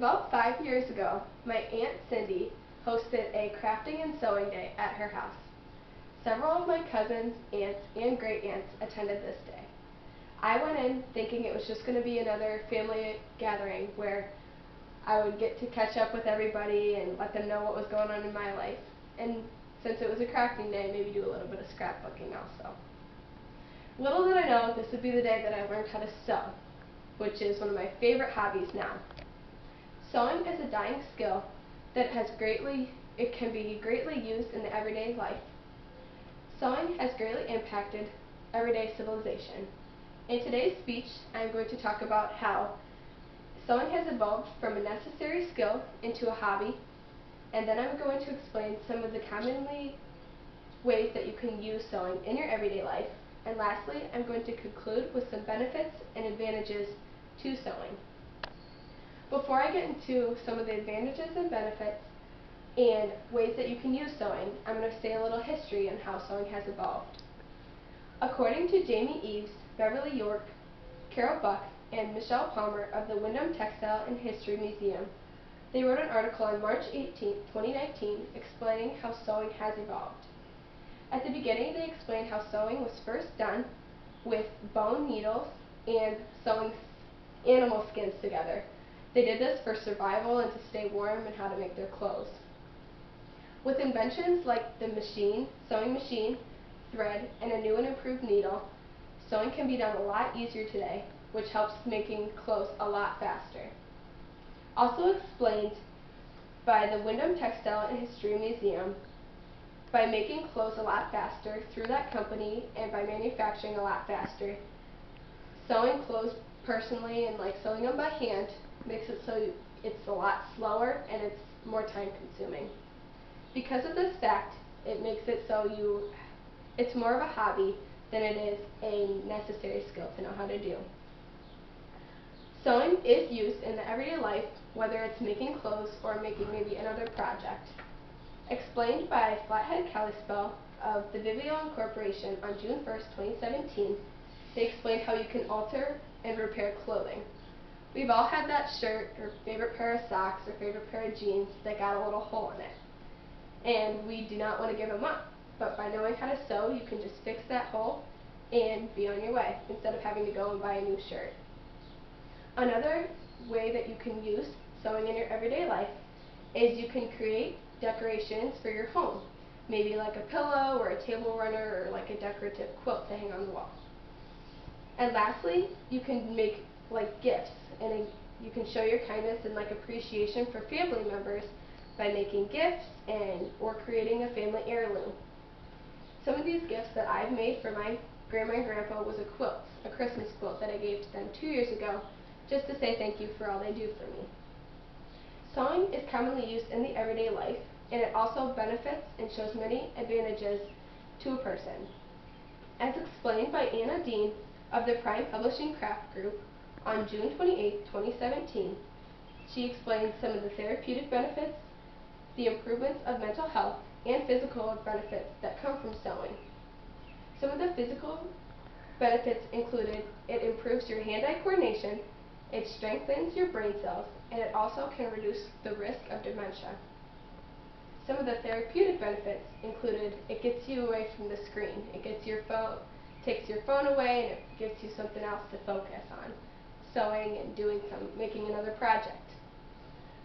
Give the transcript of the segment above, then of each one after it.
About 5 years ago, my Aunt Cindy hosted a crafting and sewing day at her house. Several of my cousins, aunts, and great-aunts attended this day. I went in thinking it was just going to be another family gathering where I would get to catch up with everybody and let them know what was going on in my life. And since it was a crafting day, maybe do a little bit of scrapbooking also. Little did I know this would be the day that I learned how to sew, which is one of my favorite hobbies now. Sewing is a dying skill that can be greatly used in the everyday life. Sewing has greatly impacted everyday civilization. In today's speech, I am going to talk about how sewing has evolved from a necessary skill into a hobby, and then I'm going to explain some of the commonly ways that you can use sewing in your everyday life, and lastly, I'm going to conclude with some benefits and advantages to sewing. Before I get into some of the advantages and benefits and ways that you can use sewing, I'm going to say a little history on how sewing has evolved. According to Jamie Eves, Beverly York, Carol Buck, and Michelle Palmer of the Windham Textile and History Museum, they wrote an article on March 18, 2019, explaining how sewing has evolved. At the beginning, they explained how sewing was first done with bone needles and sewing animal skins together. They did this for survival and to stay warm and how to make their clothes. With inventions like the sewing machine, thread, and a new and improved needle, sewing can be done a lot easier today, which helps making clothes a lot faster. Also explained by the Windham Textile and History Museum, by making clothes a lot faster through that company and by manufacturing a lot faster, sewing clothes personally and sewing them by hand makes it so it's a lot slower and it's more time consuming. Because of this fact, it makes it so it's more of a hobby than it is a necessary skill to know how to do. Sewing is used in the everyday life, whether it's making clothes or making maybe another project. Explained by Flathead Kalispell of the Vivio Corporation on June 1st, 2017, they explained how you can alter and repair clothing. We've all had that shirt or favorite pair of socks or favorite pair of jeans that got a little hole in it, and we do not want to give them up. But by knowing how to sew, you can just fix that hole and be on your way instead of having to go and buy a new shirt. Another way that you can use sewing in your everyday life is you can create decorations for your home, maybe like a pillow or a table runner or like a decorative quilt to hang on the wall. And lastly, you can make gifts, and you can show your kindness and appreciation for family members by making gifts or creating a family heirloom. Some of these gifts that I've made for my grandma and grandpa was a Christmas quilt that I gave to them 2 years ago, just to say thank you for all they do for me. Sewing is commonly used in the everyday life, and it also benefits and shows many advantages to a person. As explained by Anna Dean of the Prime Publishing Craft Group on June 28, 2017, she explained some of the therapeutic benefits, the improvements of mental health, and physical benefits that come from sewing. Some of the physical benefits included it improves your hand-eye coordination, it strengthens your brain cells, and it also can reduce the risk of dementia. Some of the therapeutic benefits included it gets you away from the screen. It takes your phone away and it gives you something else to focus on, sewing and making another project.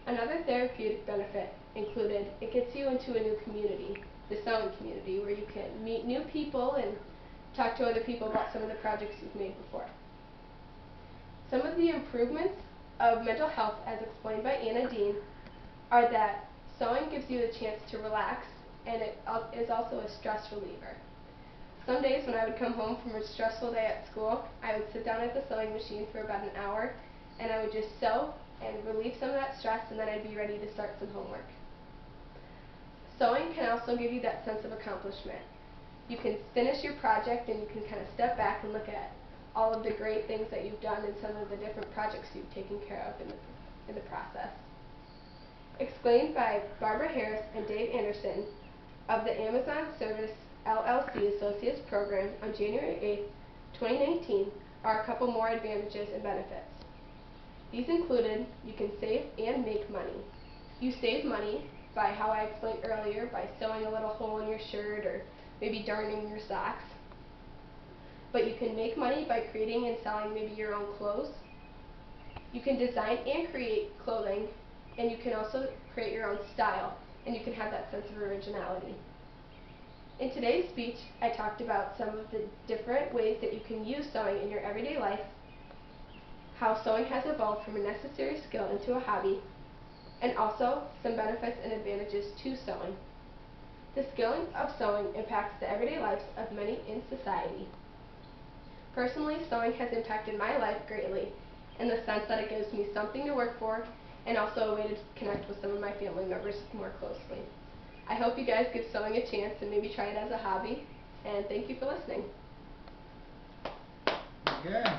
Another therapeutic benefit included it gets you into a new community, the sewing community, where you can meet new people and talk to other people about some of the projects you've made before. Some of the improvements of mental health, as explained by Anna Dean, are that sewing gives you a chance to relax, and it is also a stress reliever. Some days when I would come home from a stressful day at school, I would sit down at the sewing machine for about an hour, and I would just sew and relieve some of that stress, and then I'd be ready to start some homework. Sewing can also give you that sense of accomplishment. You can finish your project and you can kind of step back and look at all of the great things that you've done and some of the different projects you've taken care of in the process. Explained by Barbara Harris and Dave Anderson of the Amazon Service LLC Associates Program on January 8, 2019, are a couple more advantages and benefits. These included you can save and make money. You save money by how I explained earlier, by sewing a little hole in your shirt or maybe darning your socks. But you can make money by creating and selling maybe your own clothes. You can design and create clothing, and you can also create your own style, and you can have that sense of originality. In today's speech, I talked about some of the different ways that you can use sewing in your everyday life, how sewing has evolved from a necessary skill into a hobby, and also some benefits and advantages to sewing. The skill of sewing impacts the everyday lives of many in society. Personally, sewing has impacted my life greatly in the sense that it gives me something to work for and also a way to connect with some of my family members more closely. I hope you guys give sewing a chance and maybe try it as a hobby, and thank you for listening. Okay.